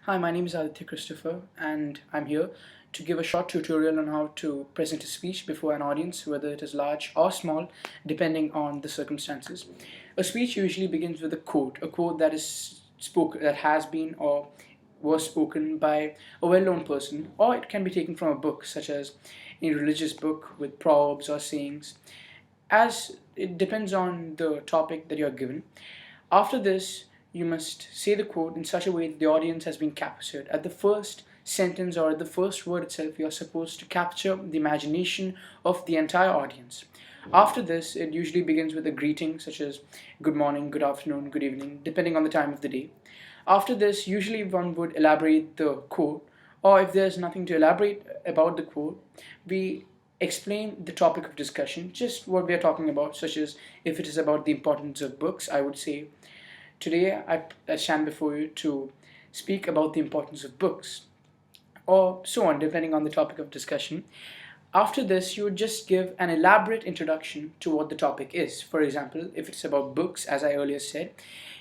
Hi, my name is Adithya Christopher, and I'm here to give a short tutorial on how to present a speech before an audience, whether it is large or small, depending on the circumstances. A speech usually begins with a quote that is spoken, that has been or was spoken by a well-known person, or it can be taken from a book, such as a religious book with proverbs or sayings, as it depends on the topic that you're given. After this, you must say the quote in such a way that the audience has been captured. At the first sentence or at the first word itself, you're supposed to capture the imagination of the entire audience. After this, it usually begins with a greeting such as good morning, good afternoon, good evening, depending on the time of the day. After this, usually one would elaborate the quote, or if there's nothing to elaborate about the quote, we explain the topic of discussion, just what we are talking about, such as if it is about the importance of books, I would say, today I stand before you to speak about the importance of books, or so on, depending on the topic of discussion. After this, you would just give an elaborate introduction to what the topic is. For example, if it's about books, as I earlier said,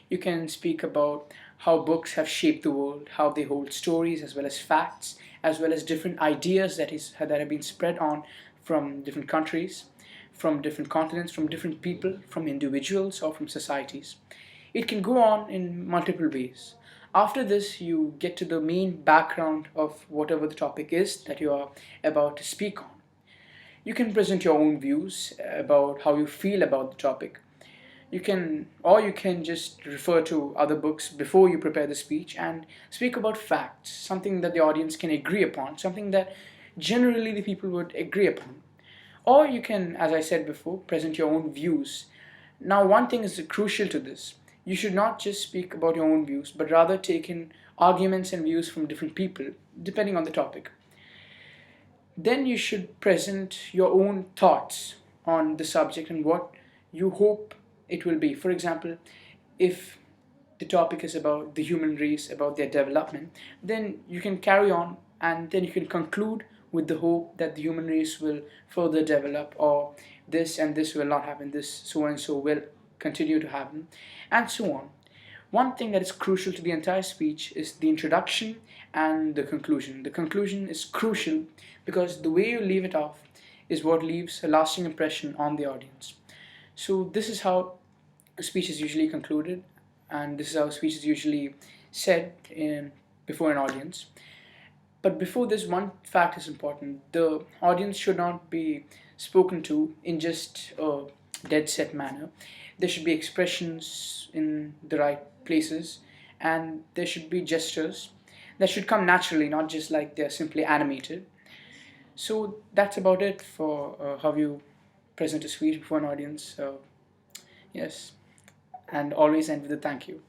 you can speak about how books have shaped the world, how they hold stories as well as facts, as well as different ideas that have been spread on from different countries, from different continents, from different people, from individuals, or from societies. It can go on in multiple ways. After this, you get to the main background of whatever the topic is that you are about to speak on. You can present your own views about how you feel about the topic. You can just refer to other books before you prepare the speech and speak about facts, something that the audience can agree upon, something that generally the people would agree upon. Or you can, as I said before, present your own views. Now, one thing is crucial to this. You should not just speak about your own views, but rather take in arguments and views from different people, depending on the topic. Then you should present your own thoughts on the subject and what you hope it will be. For example, if the topic is about the human race, about their development, then you can carry on and then you can conclude with the hope that the human race will further develop, or this and this will not happen, this so and so will continue to happen, and so on. One thing that is crucial to the entire speech is the introduction and the conclusion. The conclusion is crucial because the way you leave it off is what leaves a lasting impression on the audience. So, this is how a speech is usually concluded, and this is how a speech is usually said before an audience. But before this, one fact is important. The audience should not be spoken to in just a dead set manner. There should be expressions in the right places, and there should be gestures that should come naturally, not just like they're simply animated. So that's about it for how you present a speech before an audience. Yes, and always end with a thank you.